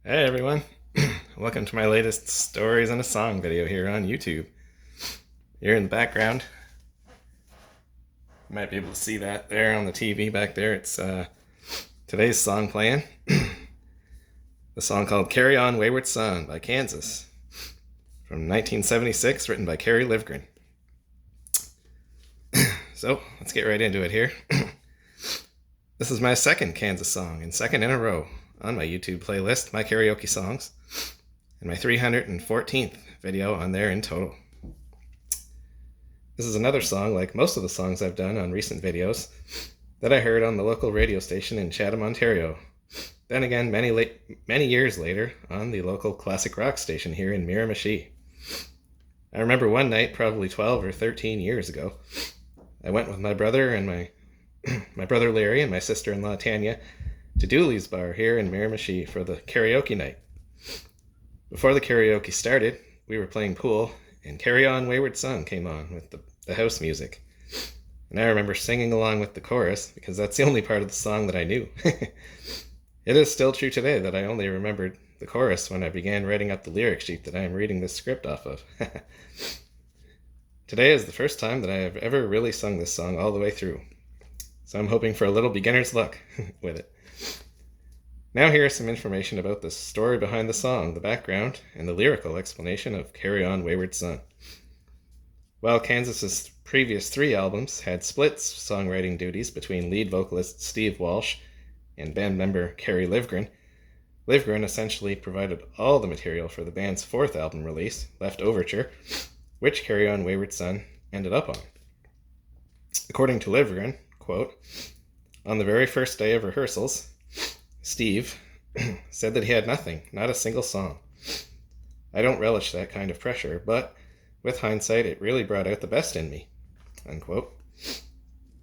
Hey everyone, welcome to my latest Stories in a Song video here on YouTube. Here in the background, you might be able to see that there on the TV back there. It's today's song playing. The song called Carry On Wayward Son by Kansas from 1976, written by Kerry Livgren. So let's get right into it here. This is my second Kansas song and second in a row on my YouTube playlist, My Karaoke Songs, and my 314th video on there in total. This is another song, like most of the songs I've done on recent videos, that I heard on the local radio station in Chatham, Ontario. Then again, many years later, on the local classic rock station here in Miramichi. I remember one night, probably 12 or 13 years ago, I went with my brother and my brother Larry and my sister-in-law Tanya to Dooley's Bar here in Miramichi for the karaoke night. Before the karaoke started, we were playing pool, and Carry On Wayward Son came on with the house music. And I remember singing along with the chorus because that's the only part of the song that I knew. It is still true today that I only remembered the chorus when I began writing up the lyric sheet that I am reading this script off of. Today is the first time that I have ever really sung this song all the way through, so I'm hoping for a little beginner's luck with it. Now here is some information about the story behind the song, the background, and the lyrical explanation of Carry On Wayward Son. While Kansas's previous 3 albums had split songwriting duties between lead vocalist Steve Walsh and band member Kerry Livgren, Livgren essentially provided all the material for the band's 4th album release, Left Overture, which Carry On Wayward Son ended up on. According to Livgren, quote, "On the very first day of rehearsals, Steve said that he had nothing, not a single song. I don't relish that kind of pressure, but with hindsight, it really brought out the best in me," unquote.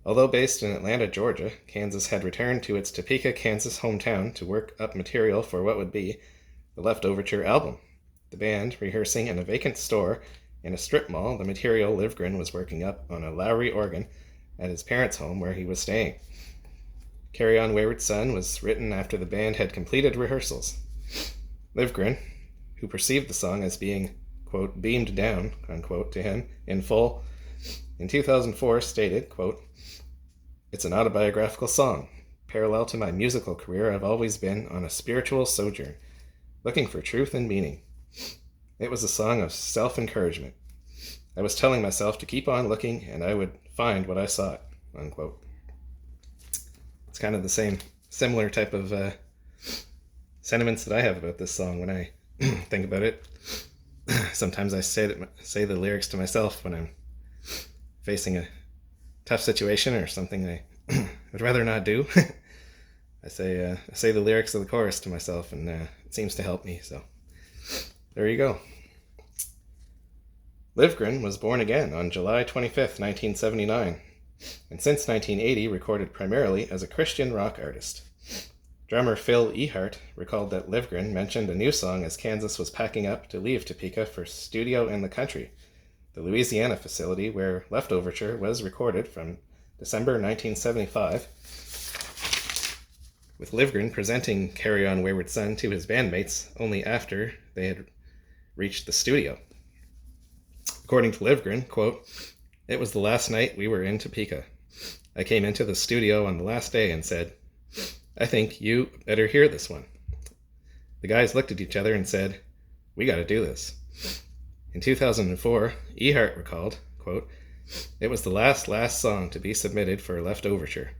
Although based in Atlanta, Georgia, Kansas had returned to its Topeka, Kansas hometown to work up material for what would be the Left Overture album. The band rehearsing in a vacant store in a strip mall, the material Livgren was working up on a Lowry organ at his parents' home where he was staying. Carry On Wayward Son was written after the band had completed rehearsals. Livgren, who perceived the song as being, quote, beamed down, unquote, to him in full, in 2004 stated, quote, "It's an autobiographical song. Parallel to my musical career, I've always been on a spiritual sojourn, looking for truth and meaning. It was a song of self-encouragement. I was telling myself to keep on looking and I would find what I sought," unquote. It's kind of the similar type of sentiments that I have about this song when I think about it. Sometimes I say the lyrics to myself when I'm facing a tough situation or something I would rather not do. I say the lyrics of the chorus to myself, and it seems to help me. So there you go. Livgren was born again on July 25th, 1979, and since 1980 recorded primarily as a Christian rock artist. Drummer Phil Ehart recalled that Livgren mentioned a new song as Kansas was packing up to leave Topeka for studio in the country, the Louisiana facility where Left Overture was recorded from December 1975, with Livgren presenting Carry On Wayward Son to his bandmates only after they had reached the studio. According to Livgren, quote, "It was the last night we were in Topeka. I came into the studio on the last day and said, 'I think you better hear this one.' The guys looked at each other and said, 'We got to do this.' In 2004, Ehart recalled, quote, 'It was the last song to be submitted for Left Overture.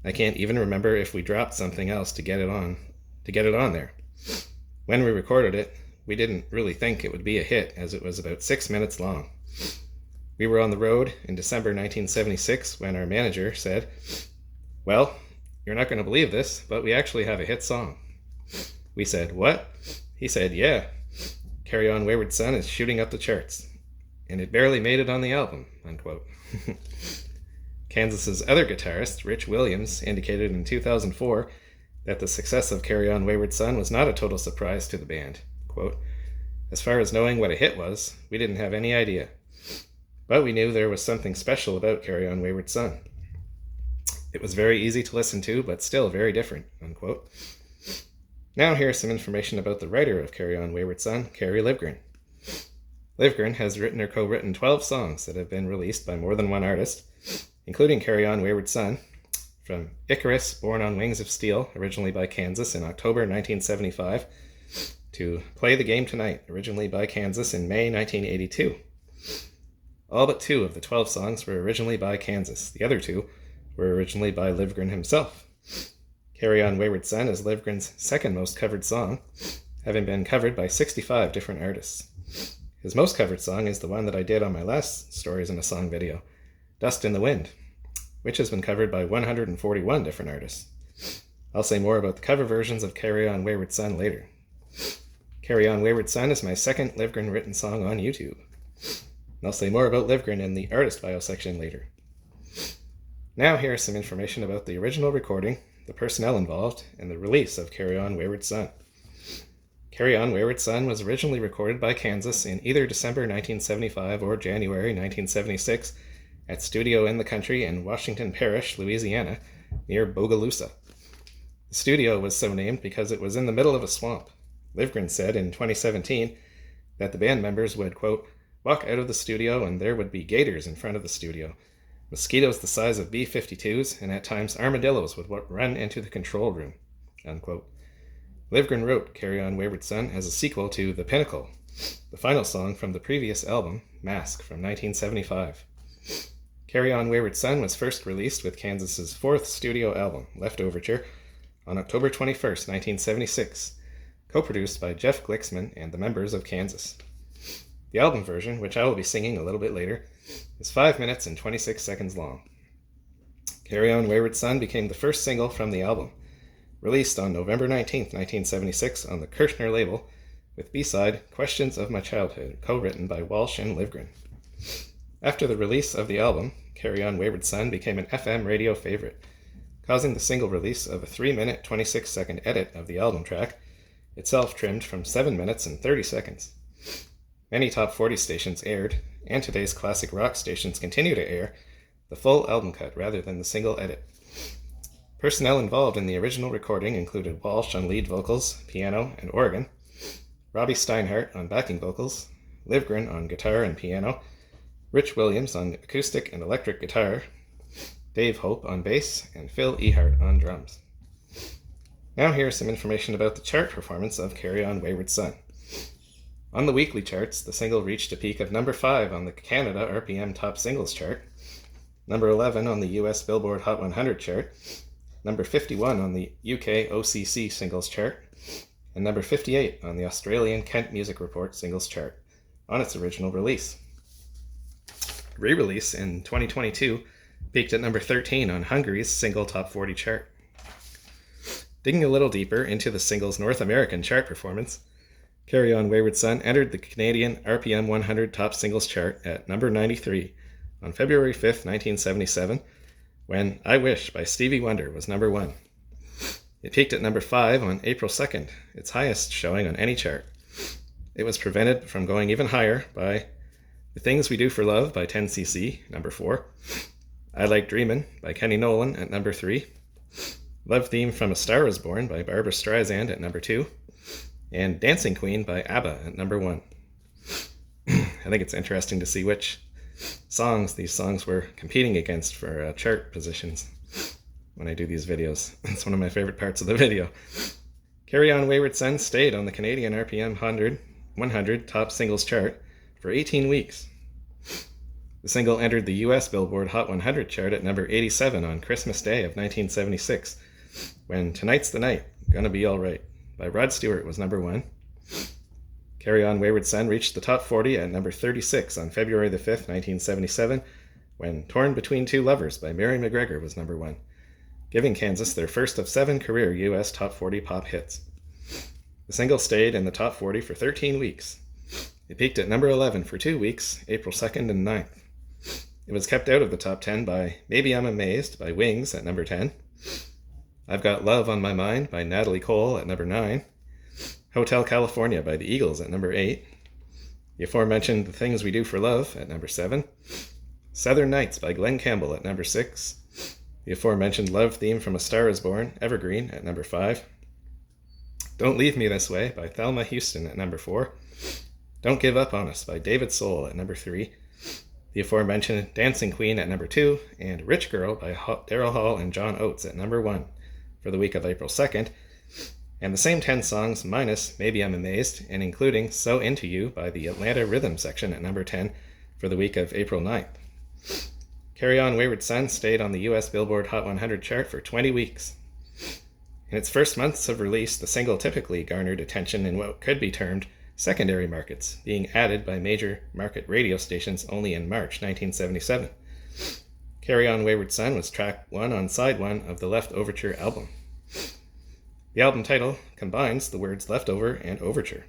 I can't even remember if we dropped something else to get it on there. When we recorded it, we didn't really think it would be a hit as it was about 6 minutes long. We were on the road in December 1976 when our manager said, "Well, you're not going to believe this, but we actually have a hit song." We said, "What?" He said, "Yeah, Carry On Wayward Son is shooting up the charts, and it barely made it on the album," unquote. Kansas's other guitarist, Rich Williams, indicated in 2004 that the success of Carry On Wayward Son was not a total surprise to the band. Quote, "As far as knowing what a hit was, we didn't have any idea. But we knew there was something special about Carry On Wayward Son. It was very easy to listen to, but still very different," unquote. Now here's some information about the writer of Carry On Wayward Son, Kerry Livgren. Livgren has written or co-written 12 songs that have been released by more than one artist, including Carry On Wayward Son, from Icarus, Born on Wings of Steel, originally by Kansas in October 1975, to Play the Game Tonight, originally by Kansas in May 1982. All but 2 of the 12 songs were originally by Kansas. The other 2 were originally by Livgren himself. Carry On Wayward Son is Livgren's second most covered song, having been covered by 65 different artists. His most covered song is the one that I did on my last Stories in a Song video, Dust in the Wind, which has been covered by 141 different artists. I'll say more about the cover versions of Carry On Wayward Son later. Carry On Wayward Son is my second Livgren written song on YouTube. I'll say more about Livgren in the artist bio section later. Now here's some information about the original recording, the personnel involved, and the release of Carry On Wayward Son. Carry On Wayward Son was originally recorded by Kansas in either December 1975 or January 1976 at Studio in the Country in Washington Parish, Louisiana, near Bogalusa. The studio was so named because it was in the middle of a swamp. Livgren said in 2017 that the band members would, quote, walk out of the studio and there would be gators in front of the studio, mosquitoes the size of B-52s, and at times armadillos would run into the control room, unquote. Livgren wrote Carry On Wayward Son as a sequel to The Pinnacle, the final song from the previous album, Mask, from 1975. Carry On Wayward Son was first released with Kansas's 4th studio album, Left Overture, on October 21st, 1976, co-produced by Jeff Glixman and the members of Kansas. The album version, which I will be singing a little bit later, is 5 minutes and 26 seconds long. Carry On Wayward Son became the first single from the album, released on November 19, 1976 on the Kirshner label, with B-side Questions of My Childhood, co-written by Walsh and Livgren. After the release of the album, Carry On Wayward Son became an FM radio favorite, causing the single release of a 3-minute 26-second edit of the album track, itself trimmed from 7 minutes and 30 seconds. Many top 40 stations aired, and today's classic rock stations continue to air, the full album cut rather than the single edit. Personnel involved in the original recording included Walsh on lead vocals, piano, and organ, Robbie Steinhardt on backing vocals, Livgren on guitar and piano, Rich Williams on acoustic and electric guitar, Dave Hope on bass, and Phil Ehart on drums. Now here's some information about the chart performance of Carry On Wayward Son. On the weekly charts, the single reached a peak of number 5 on the Canada RPM Top Singles chart, number 11 on the US Billboard Hot 100 chart, number 51 on the UK OCC Singles chart, and number 58 on the Australian Kent Music Report Singles chart on its original release. Re-release in 2022 peaked at number 13 on Hungary's Single Top 40 chart. Digging a little deeper into the single's North American chart performance, Carry On Wayward Son entered the Canadian RPM 100 Top Singles chart at number 93 on February 5th, 1977, when I Wish by Stevie Wonder was number 1. It peaked at number 5 on April 2nd, its highest showing on any chart. It was prevented from going even higher by The Things We Do for Love by 10cc, number 4, I Like Dreamin' by Kenny Nolan at number 3, Love Theme from A Star Is Born by Barbra Streisand at number 2, and Dancing Queen by ABBA at number 1. I think it's interesting to see which these songs were competing against for chart positions when I do these videos. It's one of my favorite parts of the video. Carry On Wayward Son stayed on the Canadian RPM 100 Top Singles chart for 18 weeks. The single entered the US Billboard Hot 100 chart at number 87 on Christmas Day of 1976, when Tonight's the Night, Gonna Be Alright by Rod Stewart was number 1. Carry On Wayward Son reached the top 40 at number 36 on February the 5th, 1977, when Torn Between Two Lovers by Mary McGregor was number 1, giving Kansas their first of 7 career US top 40 pop hits. The single stayed in the top 40 for 13 weeks. It peaked at number 11 for 2 weeks, April 2nd and 9th. It was kept out of the top 10 by Maybe I'm Amazed by Wings at number 10, I've Got Love on My Mind by Natalie Cole at number 9, Hotel California by the Eagles at number 8, the aforementioned The Things We Do for Love at number 7, Southern Nights by Glenn Campbell at number 6, the aforementioned Love Theme from A Star Is Born, Evergreen at number 5, Don't Leave Me This Way by Thelma Houston at number 4. Don't Give Up On Us by David Soul at number 3. The aforementioned Dancing Queen at number 2, and Rich Girl by Daryl Hall and John Oates at number 1 for the week of April 2nd. And the same 10 songs minus Maybe I'm Amazed, and including So Into You by the Atlanta Rhythm section at number 10 for the week of April 9th. Carry On Wayward Son stayed on the US Billboard Hot 100 chart for 20 weeks. In its first months of release, the single typically garnered attention in what could be termed secondary markets, being added by major market radio stations only in March 1977. Carry On Wayward Son was track 1 on side 1 of the Left Overture album. The album title combines the words leftover and overture.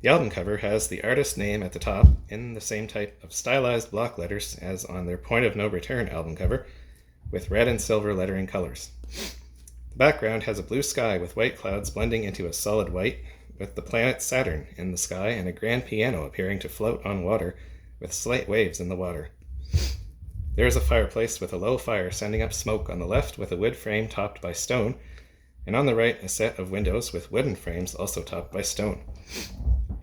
The album cover has the artist's name at the top in the same type of stylized block letters as on their Point of No Return album cover, with red and silver lettering colors. The background has a blue sky with white clouds blending into a solid white, with the planet Saturn in the sky and a grand piano appearing to float on water with slight waves in the water. There is a fireplace with a low fire sending up smoke on the left with a wood frame topped by stone, and on the right a set of windows with wooden frames also topped by stone.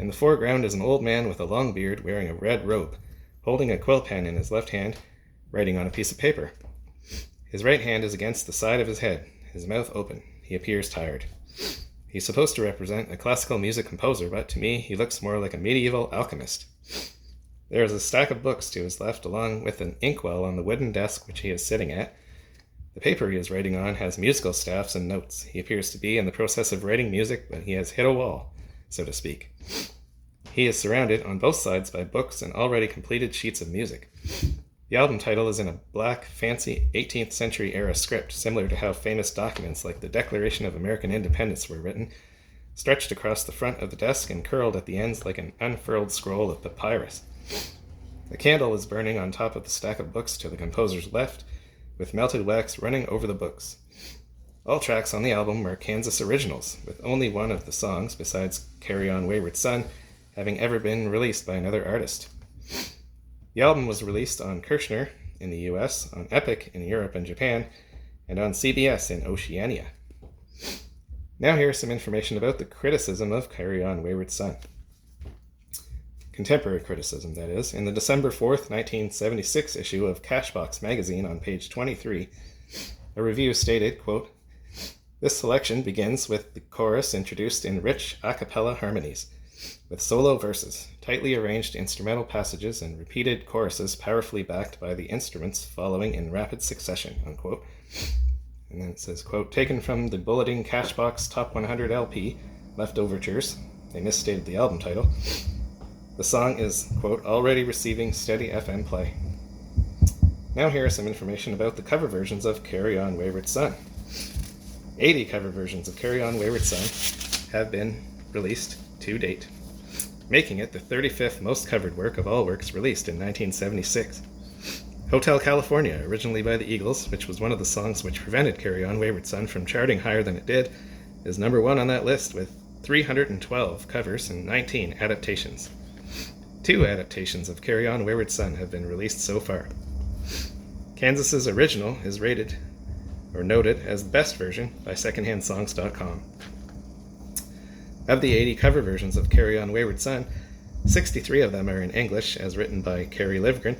In the foreground is an old man with a long beard wearing a red robe, holding a quill pen in his left hand, writing on a piece of paper. His right hand is against the side of his head, his mouth open. He appears tired. He's supposed to represent a classical music composer, but to me he looks more like a medieval alchemist. There is a stack of books to his left along with an inkwell on the wooden desk which he is sitting at. The paper he is writing on has musical staffs and notes. He appears to be in the process of writing music, but he has hit a wall, so to speak. He is surrounded on both sides by books and already completed sheets of music. The album title is in a black, fancy 18th century era script, similar to how famous documents like the Declaration of American Independence were written, stretched across the front of the desk and curled at the ends like an unfurled scroll of papyrus. A candle is burning on top of the stack of books to the composer's left, with melted wax running over the books. All tracks on the album are Kansas originals, with only one of the songs, besides Carry On Wayward Son, having ever been released by another artist. The album was released on Kirshner in the US, on Epic in Europe and Japan, and on CBS in Oceania. Now here's some information about the criticism of Carry On Wayward Son. Contemporary criticism, that is. In the December 4th, 1976 issue of Cashbox magazine on page 23, a review stated, quote, "This selection begins with the chorus introduced in rich a cappella harmonies, with solo verses, tightly arranged instrumental passages, and repeated choruses powerfully backed by the instruments following in rapid succession," unquote. And then it says, quote, "Taken from the Bulletin Cashbox Top 100 LP, Leftovertures," they misstated the album title, "the song is, quote, already receiving steady FM play." Now here are some information about the cover versions of Carry On Wayward Son. 80 cover versions of Carry On Wayward Son have been released to date, making it the 35th most covered work of all works released in 1976. Hotel California, originally by the Eagles, which was one of the songs which prevented Carry On Wayward Son from charting higher than it did, is number 1 on that list with 312 covers and 19 adaptations. 2 adaptations of Carry On Wayward Son have been released so far. Kansas's original is rated or noted as the best version by secondhandsongs.com. Of the 80 cover versions of Carry On Wayward Son, 63 of them are in English, as written by Kerry Livgren,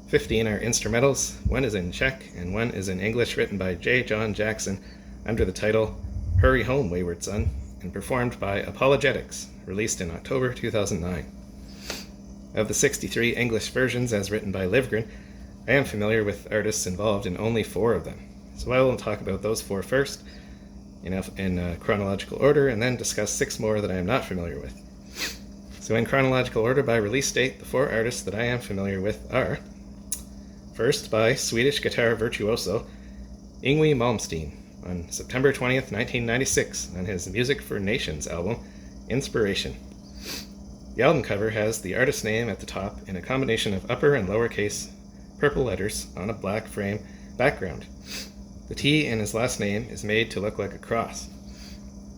15 are instrumentals, 1 is in Czech, and 1 is in English, written by J. John Jackson under the title Hurry Home, Wayward Son, and performed by Apologetics, released in October 2009. Of the 63 English versions as written by Livgren, I am familiar with artists involved in only 4 of them, so I will talk about those 4 first, in chronological order, and then discuss 6 more that I am not familiar with. So in chronological order by release date, the 4 artists that I am familiar with are, first by Swedish guitar virtuoso Yngwie Malmsteen on September 20th, 1996 on his Music for Nations album, Inspiration. The album cover has the artist's name at the top in a combination of upper and lowercase purple letters on a black frame background. The T in his last name is made to look like a cross.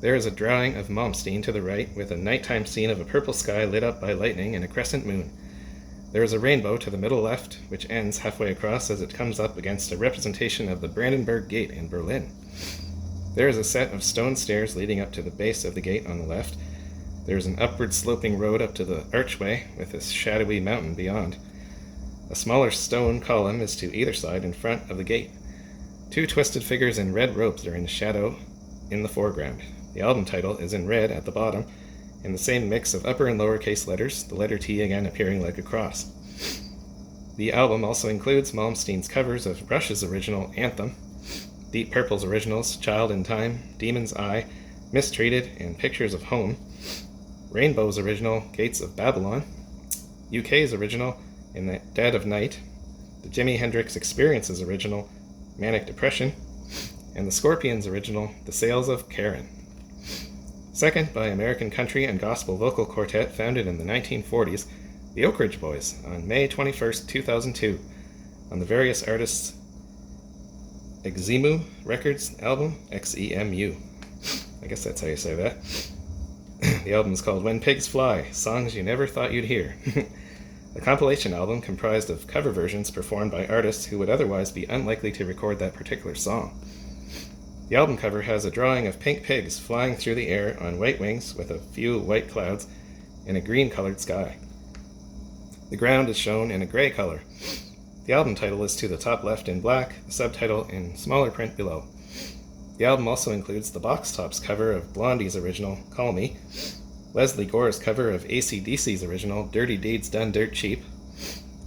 There is a drawing of Malmsteen to the right with a nighttime scene of a purple sky lit up by lightning and a crescent moon. There is a rainbow to the middle left, which ends halfway across as it comes up against a representation of the Brandenburg Gate in Berlin. There is a set of stone stairs leading up to the base of the gate on the left. There is an upward sloping road up to the archway with a shadowy mountain beyond. A smaller stone column is to either side in front of the gate. Two twisted figures in red robes are in shadow in the foreground. The album title is in red at the bottom, in the same mix of upper and lowercase letters, the letter T again appearing like a cross. The album also includes Malmsteen's covers of Rush's original Anthem, Deep Purple's originals Child in Time, Demon's Eye, Mistreated, and Pictures of Home, Rainbow's original Gates of Babylon, UK's original In the Dead of Night, the Jimi Hendrix Experience's original Manic Depression, and the Scorpions' original The Sails of Charon. Second, by American country and gospel vocal quartet founded in the 1940s, the Oak Ridge Boys, on May 21st, 2002, on the various artists' Exemu Records album, XEMU. I guess that's how you say that. The album is called When Pigs Fly, Songs You Never Thought You'd Hear. A compilation album comprised of cover versions performed by artists who would otherwise be unlikely to record that particular song. The album cover has a drawing of pink pigs flying through the air on white wings with a few white clouds in a green-colored sky. The ground is shown in a gray color. The album title is to the top left in black, the subtitle in smaller print below. The album also includes the Box Tops cover of Blondie's original Call Me, Leslie Gore's cover of AC/DC's original Dirty Deeds Done Dirt Cheap,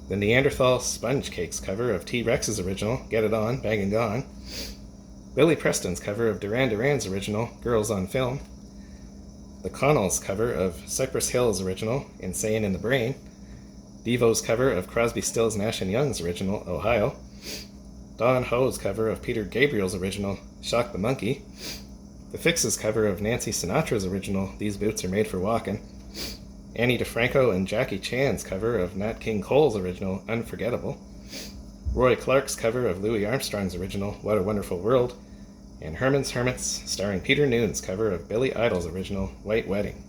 the Neanderthal Sponge Cakes cover of T-Rex's original Get It On, Bang and Gone, Billy Preston's cover of Duran Duran's original Girls on Film, the Connells' cover of Cypress Hill's original Insane in the Brain, Devo's cover of Crosby, Stills, Nash & Young's original Ohio, Don Ho's cover of Peter Gabriel's original Shock the Monkey, the Fix's cover of Nancy Sinatra's original These Boots Are Made for Walkin', Annie DeFranco and Jackie Chan's cover of Nat King Cole's original Unforgettable, Roy Clark's cover of Louis Armstrong's original What a Wonderful World, and Herman's Hermits starring Peter Noon's cover of Billy Idol's original White Wedding.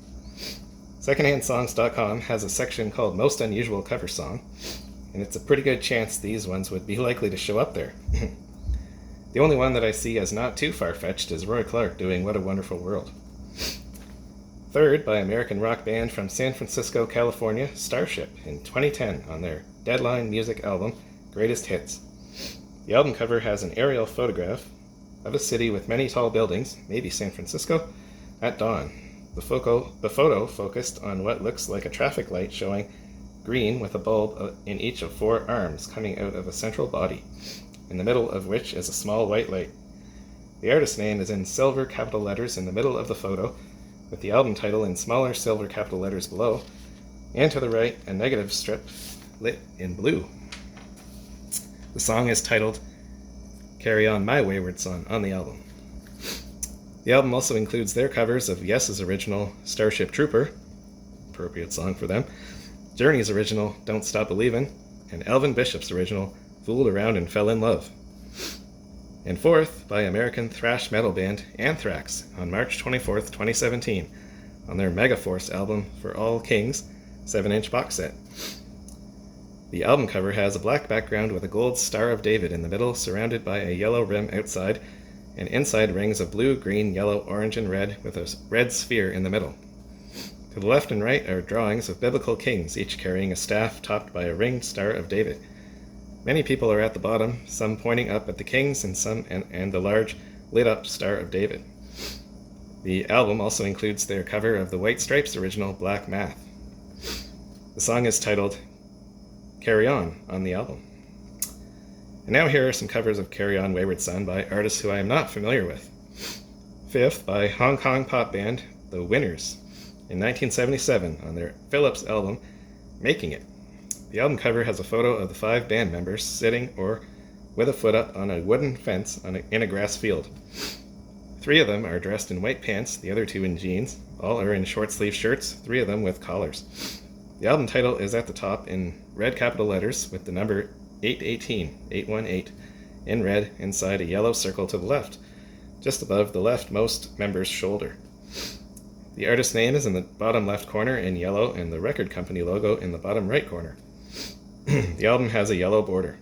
SecondhandSongs.com has a section called Most Unusual Cover Song, and it's a pretty good chance these ones would be likely to show up there. The only one that I see as not too far-fetched is Roy Clark doing What a Wonderful World. Third, by American rock band from San Francisco, California, Starship, in 2010 on their Deadline Music album, Greatest Hits. The album cover has an aerial photograph of a city with many tall buildings, maybe San Francisco, at dawn. The photo focused on what looks like a traffic light showing green with a bulb in each of 4 arms coming out of a central body, in the middle of which is a small white light. The artist's name is in silver capital letters in the middle of the photo, with the album title in smaller silver capital letters below, and to the right, a negative strip lit in blue. The song is titled Carry On My Wayward Son on the album. The album also includes their covers of Yes's original Starship Trooper, appropriate song for them, Journey's original Don't Stop Believin', and Elvin Bishop's original Fooled Around and Fell in Love. And fourth, by American thrash metal band Anthrax on March 24th, 2017, on their Megaforce album For All Kings 7-inch box set. The album cover has a black background with a gold Star of David in the middle, surrounded by a yellow rim outside, and inside rings of blue, green, yellow, orange, and red, with a red sphere in the middle. To the left and right are drawings of biblical kings, each carrying a staff topped by a ringed Star of David. Many people are at the bottom, some pointing up at the kings and the large lit-up Star of David. The album also includes their cover of the White Stripes' original Black Math. The song is titled Carry On the album. And now here are some covers of Carry On Wayward Son by artists who I am not familiar with. Fifth, by Hong Kong pop band The Winners in 1977 on their Phillips album Making It. The album cover has a photo of the 5 band members sitting or with a foot up on a wooden fence in a grass field. 3 of them are dressed in white pants, the other 2 in jeans. All are in short-sleeve shirts, 3 of them with collars. The album title is at the top in red capital letters with the number 818 in red inside a yellow circle to the left, just above the leftmost member's shoulder. The artist's name is in the bottom left corner in yellow and the record company logo in the bottom right corner. The album has a yellow border.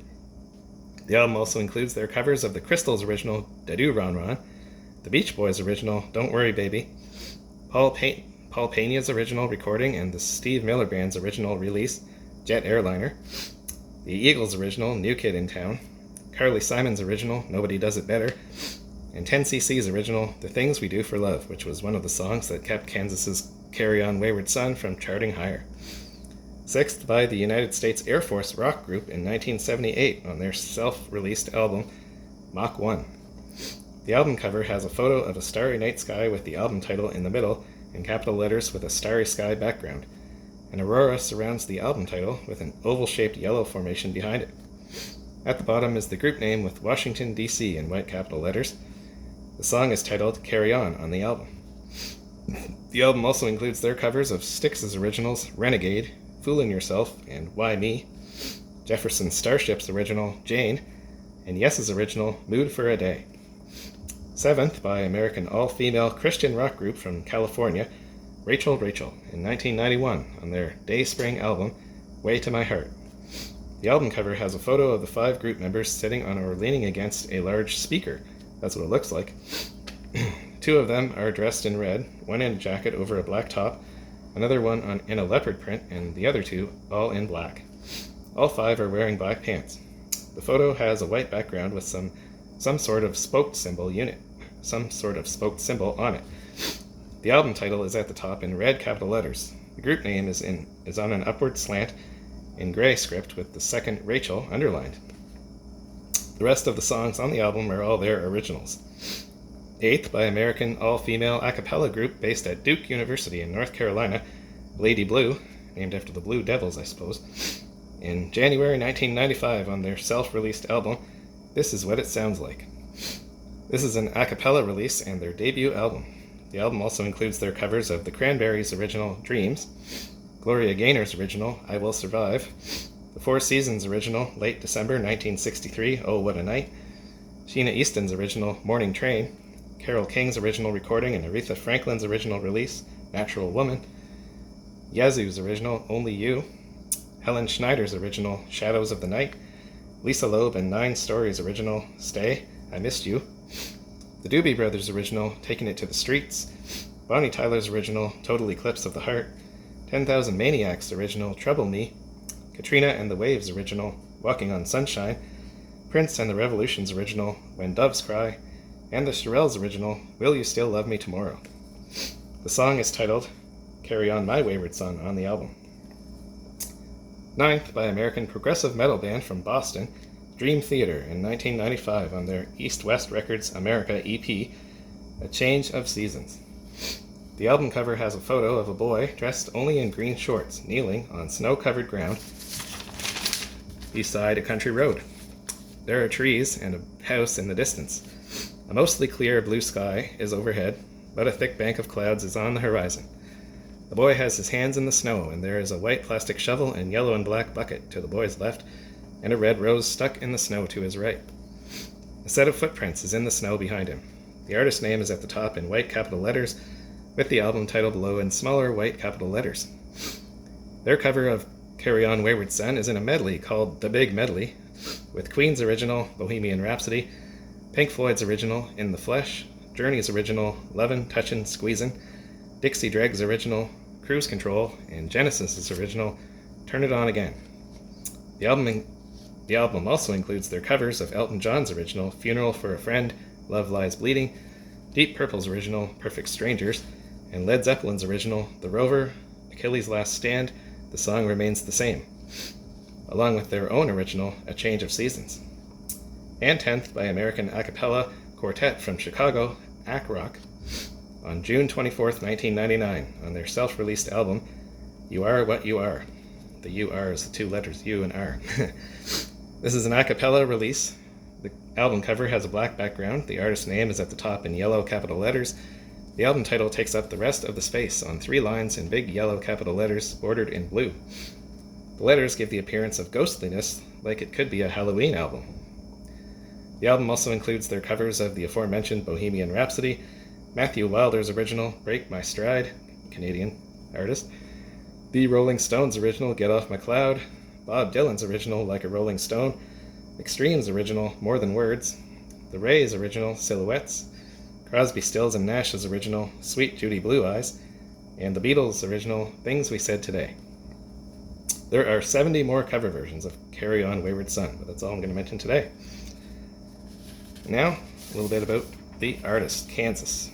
The album also includes their covers of the Crystals' original Dadu Ron Ron, the Beach Boys original Don't Worry Baby, Paul Peña's original recording and the Steve Miller Band's original release, Jet Airliner, the Eagles original New Kid in Town, Carly Simon's original Nobody Does It Better, and 10cc's original The Things We Do for Love, which was one of the songs that kept Kansas's Carry On Wayward Son from charting higher. Sixth by the United States Air Force rock group in 1978 on their self-released album Mach 1. The album cover has a photo of a starry night sky with the album title in the middle in capital letters with a starry sky background. An aurora surrounds the album title with an oval-shaped yellow formation behind it. At the bottom is the group name with Washington, D.C. in white capital letters. The song is titled Carry On the album. The album also includes their covers of Styx's originals Renegade, Fooling Yourself, and Why Me, Jefferson Starship's original Jane, and Yes's original Mood for a Day. Seventh by American all-female Christian rock group from California, Rachel in 1991 on their Dayspring album Way to My Heart. The album cover has a photo of the 5 group members sitting on or leaning against a large speaker. That's what it looks like. 2 of them are dressed in red, one in a jacket over a black top, another one in a leopard print, and the other 2 all in black. All 5 are wearing black pants. The photo has a white background with some sort of spoked symbol on it. The album title is at the top in red capital letters. The group name is on an upward slant in gray script with the second Rachel underlined. The rest of the songs on the album are all their originals. Eighth by American all-female a cappella group based at Duke University in North Carolina, Lady Blue, named after the Blue Devils, I suppose, in January 1995 on their self-released album, This Is What It Sounds Like. This is an a cappella release and their debut album. The album also includes their covers of the Cranberries' original Dreams, Gloria Gaynor's original I Will Survive, the Four Seasons original Late December 1963, Oh What a Night, Sheena Easton's original Morning Train, Carole King's original recording and Aretha Franklin's original release, Natural Woman, Yazoo's original Only You, Helen Schneider's original Shadows of the Night, Lisa Loeb and Nine Stories' original Stay, I Missed You, the Doobie Brothers' original Taking It to the Streets, Bonnie Tyler's original Total Eclipse of the Heart, 10,000 Maniacs' original Trouble Me, Katrina and the Waves' original Walking on Sunshine, Prince and the Revolution's original When Doves Cry, and the Shirelles' original Will You Still Love Me Tomorrow. The song is titled Carry On My Wayward Son on the album. Ninth by American progressive metal band from Boston, Dream Theater in 1995 on their East West Records America EP, A Change of Seasons. The album cover has a photo of a boy dressed only in green shorts, kneeling on snow-covered ground beside a country road. There are trees and a house in the distance. A mostly clear blue sky is overhead, but a thick bank of clouds is on the horizon. The boy has his hands in the snow, and there is a white plastic shovel and yellow and black bucket to the boy's left, and a red rose stuck in the snow to his right. A set of footprints is in the snow behind him. The artist's name is at the top in white capital letters, with the album title below in smaller white capital letters. Their cover of Carry On Wayward Son is in a medley called The Big Medley, with Queen's original Bohemian Rhapsody, Pink Floyd's original In the Flesh, Journey's original Lovin', Touchin', Squeezin', Dixie Dregg's original Cruise Control, and Genesis' original Turn It On Again. The album also includes their covers of Elton John's original Funeral for a Friend, Love Lies Bleeding, Deep Purple's original Perfect Strangers, and Led Zeppelin's original The Rover, Achilles' Last Stand, The Song Remains the Same, along with their own original A Change of Seasons. And 10th by American a cappella quartet from Chicago, Ack Rock, on June 24th, 1999, on their self-released album, You Are What You Are. The U R is the 2 letters, U and R. This is an a cappella release. The album cover has a black background. The artist's name is at the top in yellow capital letters. The album title takes up the rest of the space on 3 lines in big yellow capital letters bordered in blue. The letters give the appearance of ghostliness, like it could be a Halloween album. The album also includes their covers of the aforementioned Bohemian Rhapsody, Matthew Wilder's original Break My Stride, Canadian artist, the Rolling Stones' original Get Off My Cloud, Bob Dylan's original Like a Rolling Stone, Extreme's original More Than Words, The Rays' original Silhouettes, Crosby, Stills and Nash's original Sweet Judy Blue Eyes, and the Beatles' original Things We Said Today. There are 70 more cover versions of Carry On Wayward Son, but that's all I'm going to mention today. Now, a little bit about the artist, Kansas.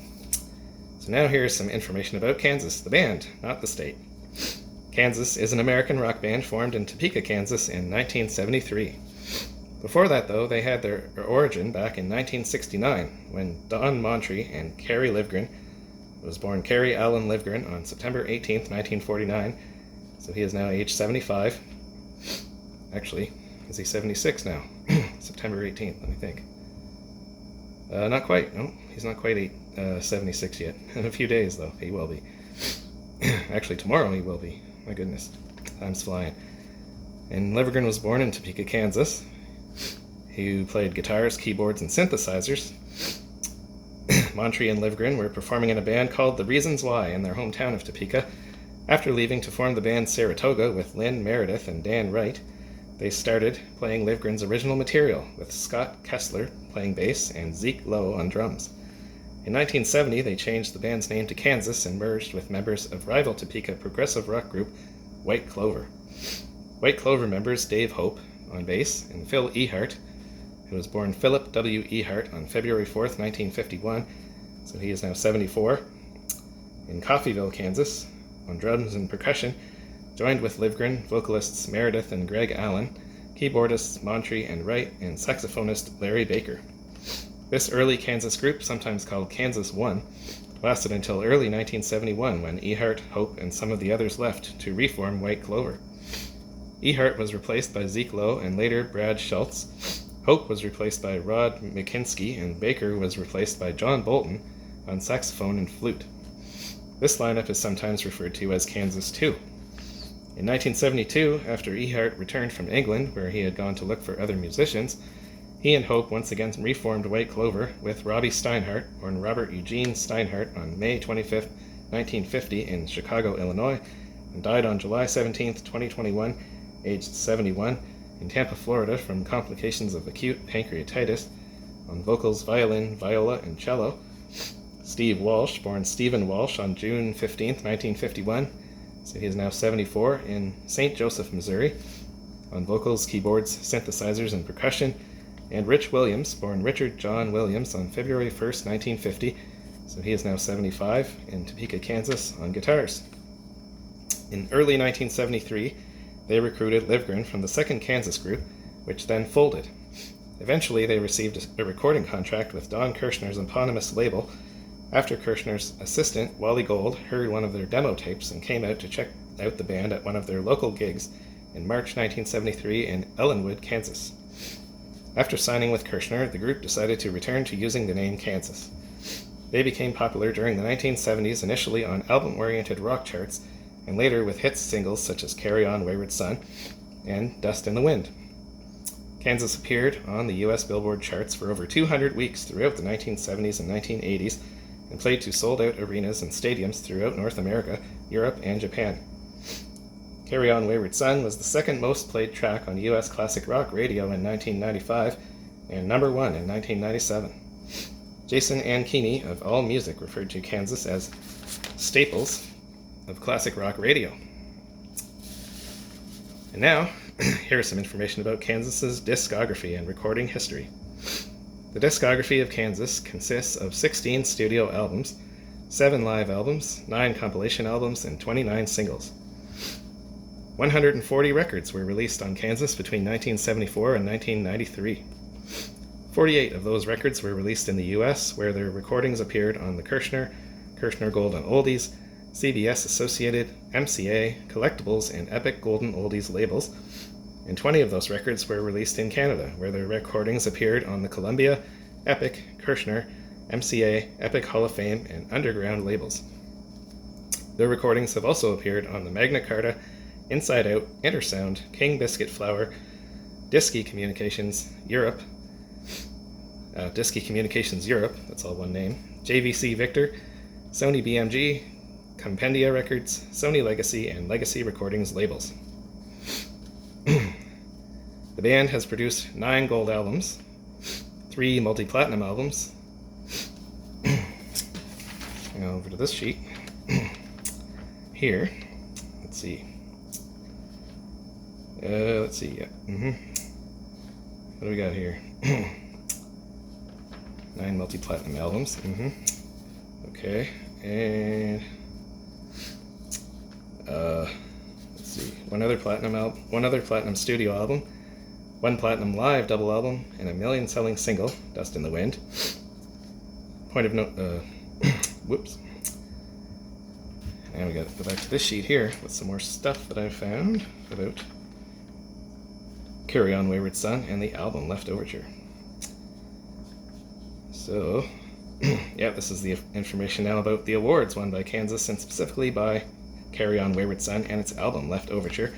So now here's some information about Kansas, the band, not the state. Kansas is an American rock band formed in Topeka, Kansas in 1973. Before that, though, they had their origin back in 1969 when Don Montree and Kerry Livgren was born Kerry Allen Livgren on September 18th, 1949. So he is now age 75. Actually, is he 76 now? September 18th, let me think. Not quite. No, he's not quite 76 yet. In a few days, though, he will be. Actually, tomorrow he will be. My goodness, time's flying. And Livgren was born in Topeka, Kansas. He played guitars, keyboards, and synthesizers. Montree and Livgren were performing in a band called The Reasons Why in their hometown of Topeka. After leaving to form the band Saratoga with Lynn Meredith and Dan Wright, they started playing Livgren's original material with Scott Kessler playing bass and Zeke Lowe on drums. In 1970, they changed the band's name to Kansas and merged with members of rival Topeka progressive rock group White Clover. White Clover members Dave Hope on bass and Phil Ehart, who was born Philip W. Ehart on February 4th, 1951, so he is now 74, in Coffeyville, Kansas, on drums and percussion, joined with Livgren, vocalists Meredith and Greg Allen, keyboardists Montree and Wright, and saxophonist Larry Baker. This early Kansas group, sometimes called Kansas One, lasted until early 1971 when Ehart, Hope, and some of the others left to reform White Clover. Ehart was replaced by Zeke Lowe and later Brad Schultz. Hope was replaced by Rod McKinsky, and Baker was replaced by John Bolton on saxophone and flute. This lineup is sometimes referred to as Kansas 2. In 1972, after Ehart returned from England, where he had gone to look for other musicians, he and Hope once again reformed White Clover with Robbie Steinhardt, born Robert Eugene Steinhardt on May 25, 1950 in Chicago, Illinois, and died on July 17, 2021, aged 71, in Tampa, Florida, from complications of acute pancreatitis, on vocals, violin, viola, and cello. Steve Walsh, born Stephen Walsh on June 15, 1951, so he is now 74, in St. Joseph, Missouri, on vocals, keyboards, synthesizers, and percussion. And Rich Williams, born Richard John Williams on February 1st, 1950, so he is now 75, in Topeka, Kansas, on guitars. In early 1973, they recruited Livgren from the second Kansas group, which then folded. Eventually, they received a recording contract with Don Kirshner's eponymous label, after Kirshner's assistant, Wally Gold, heard one of their demo tapes and came out to check out the band at one of their local gigs in March 1973 in Ellenwood, Kansas. After signing with Kirshner, the group decided to return to using the name Kansas. They became popular during the 1970s, initially on album-oriented rock charts, and later with hit singles such as Carry On Wayward Son and Dust in the Wind. Kansas appeared on the U.S. Billboard charts for over 200 weeks throughout the 1970s and 1980s, and played to sold-out arenas and stadiums throughout North America, Europe, and Japan. Carry On Wayward Son was the second most played track on U.S. classic rock radio in 1995, and number 1 in 1997. Jason Ankeny of AllMusic referred to Kansas as staples of classic rock radio. And now, here is some information about Kansas's discography and recording history. The discography of Kansas consists of 16 studio albums, 7 live albums, 9 compilation albums, and 29 singles. 140 records were released on Kansas between 1974 and 1993. 48 of those records were released in the U.S., where their recordings appeared on the Kirshner Golden Oldies, CBS Associated, MCA, Collectibles, and Epic Golden Oldies labels, and 20 of those records were released in Canada, where their recordings appeared on the Columbia, Epic, Kirshner, MCA, Epic Hall of Fame, and Underground labels. Their recordings have also appeared on the Magna Carta, Inside Out, Intersound, King Biscuit Flour, Disky Communications Europe, that's all one name, JVC Victor, Sony BMG, Compendia Records, Sony Legacy, and Legacy Recordings labels. The band has produced 9 gold albums, 3 multi-platinum albums, Now over to this sheet. Here, let's see. Yeah. What do we got here? 9 multi-platinum albums. Okay, and let's see. One other platinum studio album, 1 platinum live double album, and a million-selling single, "Dust in the Wind." Point of note. Whoops. And we got to go back to this sheet here with some more stuff that I found about Kerry, On Wayward Son and the album Left Overture. So, yeah, this is the information now about the awards won by Kansas, and specifically by Kerry, On Wayward Son and its album Left Overture,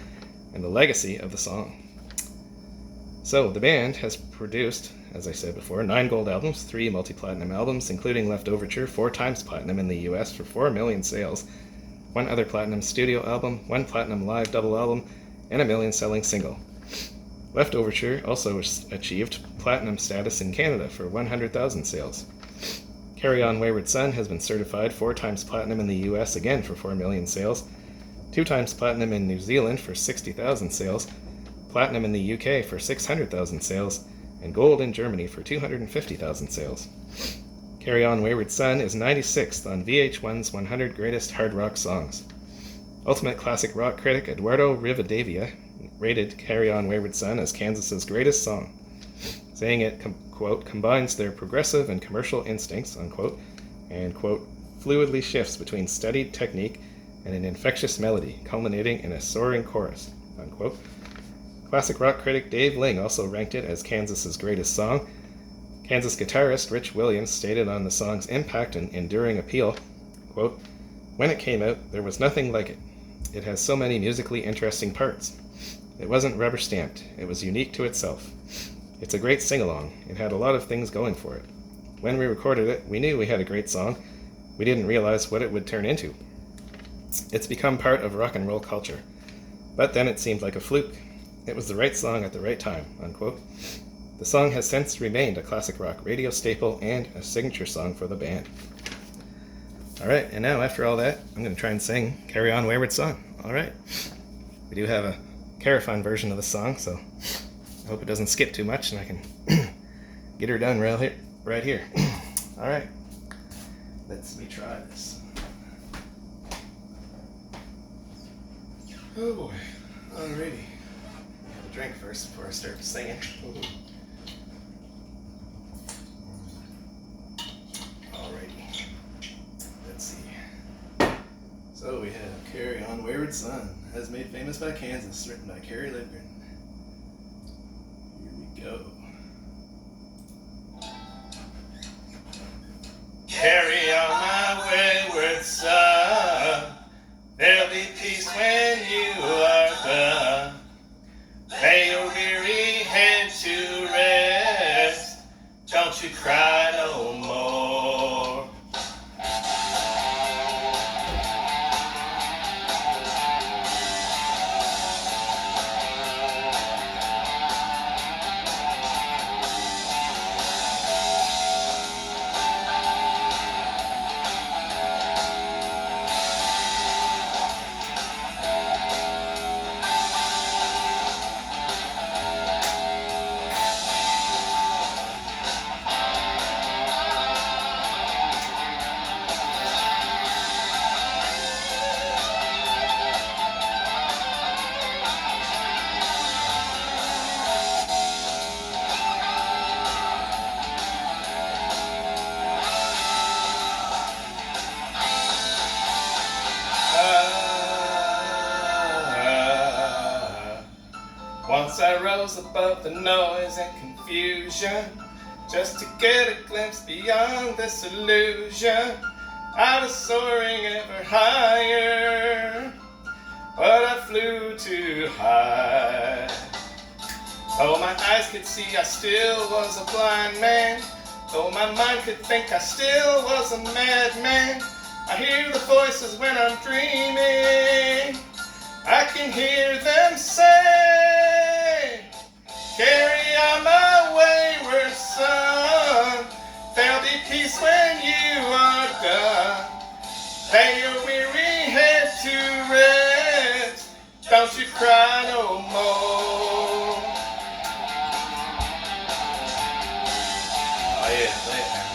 and the legacy of the song. So, the band has produced, as I said before, 9 gold albums, 3 multi-platinum albums, including Left Overture, 4 times platinum in the US for 4 million sales, 1 other platinum studio album, 1 platinum live double album, and a million-selling single. Left Overture also achieved platinum status in Canada for 100,000 sales. Kerry, On Wayward Son has been certified 4 times platinum in the US, again for 4 million sales, 2 times platinum in New Zealand for 60,000 sales, platinum in the UK for 600,000 sales, and gold in Germany for 250,000 sales. Kerry, On Wayward Son is 96th on VH1's 100 Greatest Hard Rock Songs. Ultimate classic rock critic Eduardo Rivadavia rated Kerry, On Wayward Son as Kansas's greatest song, saying it, quote, combines their progressive and commercial instincts, unquote, and, quote, fluidly shifts between studied technique and an infectious melody, culminating in a soaring chorus, unquote. Classic rock critic Dave Ling also ranked it as Kansas's greatest song. Kansas guitarist Rich Williams stated on the song's impact and enduring appeal, quote, when it came out, there was nothing like it. It has so many musically interesting parts. It wasn't rubber stamped. It was unique to itself. It's a great sing-along. It had a lot of things going for it. When we recorded it, we knew we had a great song. We didn't realize what it would turn into. It's become part of rock and roll culture. But then it seemed like a fluke. It was the right song at the right time, unquote. The song has since remained a classic rock radio staple and a signature song for the band. Alright, and now after all that, I'm going to try and sing Kerry, On Wayward Son. Alright. We do have a Carafon version of the song, so I hope it doesn't skip too much and I can get her done right here. Alright. Let me try this. Oh boy. Alrighty. Have a drink first before I start singing. Alrighty. Let's see. So we have Kerry, On Wayward Son, as made famous by Kansas, written by Kerry Livgren. Here we go. Carry on my wayward son, there'll be peace when you are done. Lay your weary head to rest, don't you cry no more. Once I rose above the noise and confusion, just to get a glimpse beyond this illusion. I was soaring ever higher, but I flew too high. Though my eyes could see, I still was a blind man. Though my mind could think, I still was a madman. I hear the voices when I'm dreaming. I can hear them say, carry on my wayward son, there'll be peace when you are done. Don't you cry no more. Oh yeah, play it now.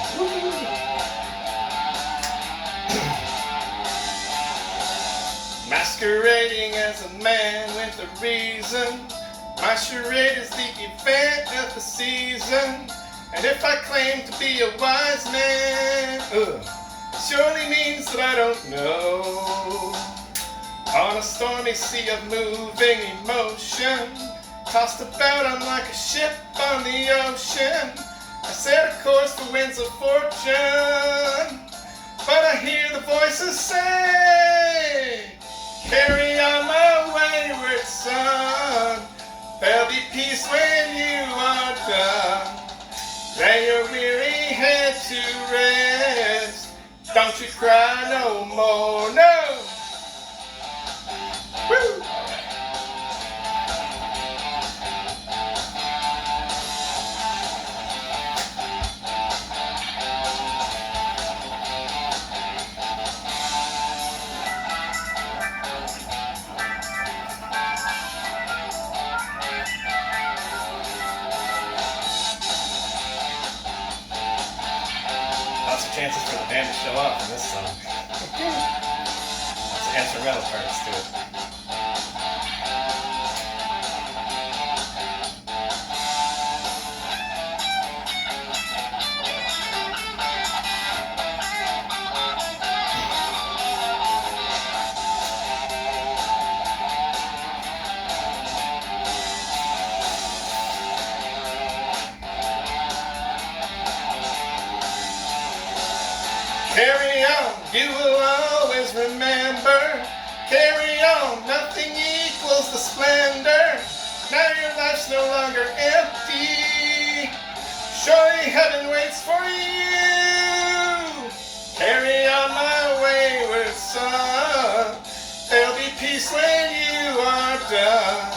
Masquerading as a man with a reason. My charade is the event of the season. And if I claim to be a wise man, surely means that I don't know. On a stormy sea of moving emotion, tossed about I'm like a ship on the ocean. I set a course for winds of fortune, but I hear the voices say, carry on my wayward son. There'll be peace when you are done. Lay your weary head to rest. Don't you cry no more, no! Woo! Lots of chances for the band to show up in this song. Lots of instrumental parts to it. Carry on, you will always remember. Carry on, nothing equals the splendor. Now your life's no longer empty. Surely heaven waits for you. Carry on, my wayward son. There'll be peace when you are done.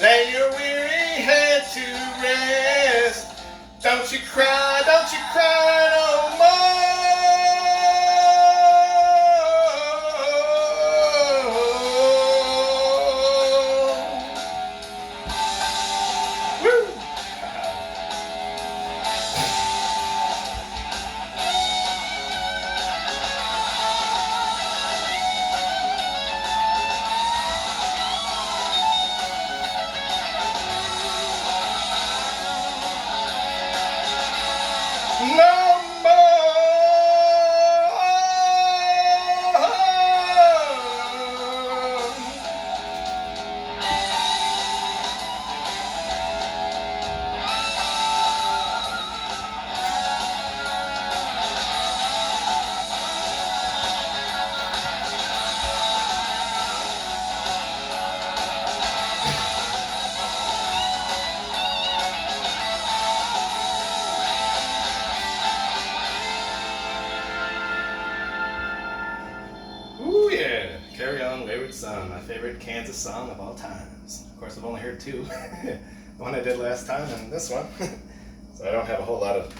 Lay your weary head to rest. Don't you cry no more. No more. Ooh yeah, Carry On Wayward Son, my favorite Kansas song of all times. Of course I've only heard two. The one I did last time and this one. So I don't have a whole lot of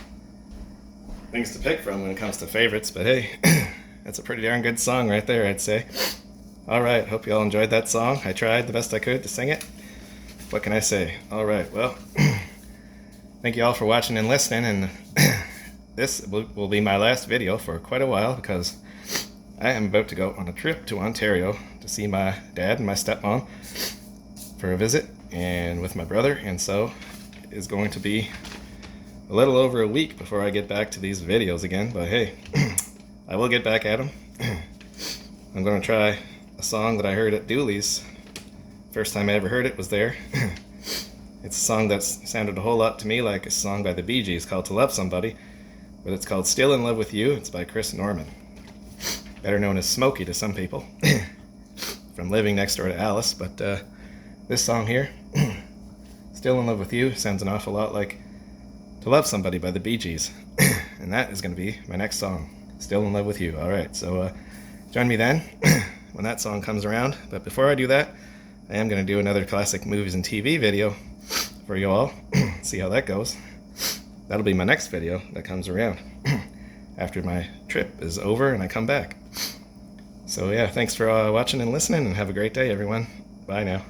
things to pick from when it comes to favorites, but hey, that's a pretty darn good song right there, I'd say. Alright, hope you all enjoyed that song. I tried the best I could to sing it. What can I say? Alright, well, thank you all for watching and listening, and this will be my last video for quite a while because I am about to go on a trip to Ontario to see my dad and my stepmom for a visit, and with my brother, and so it is going to be a little over a week before I get back to these videos again, but hey, I will get back at them. I'm going to try a song that I heard at Dooley's. First time I ever heard it was there. It's a song that sounded a whole lot to me like a song by the Bee Gees called To Love Somebody, but it's called Still in Love with You. It's by Chris Norman, better known as Smokey to some people, from living next door to Alice. But this song here, Still in Love with You, sounds an awful lot like To Love Somebody by the Bee Gees. And that is going to be my next song, Still in Love with You. Alright, so join me then when that song comes around. But before I do that, I am going to do another classic movies and TV video for you all. See how that goes. That'll be my next video that comes around after my trip is over and I come back. So yeah, thanks for watching and listening, and have a great day, everyone. Bye now.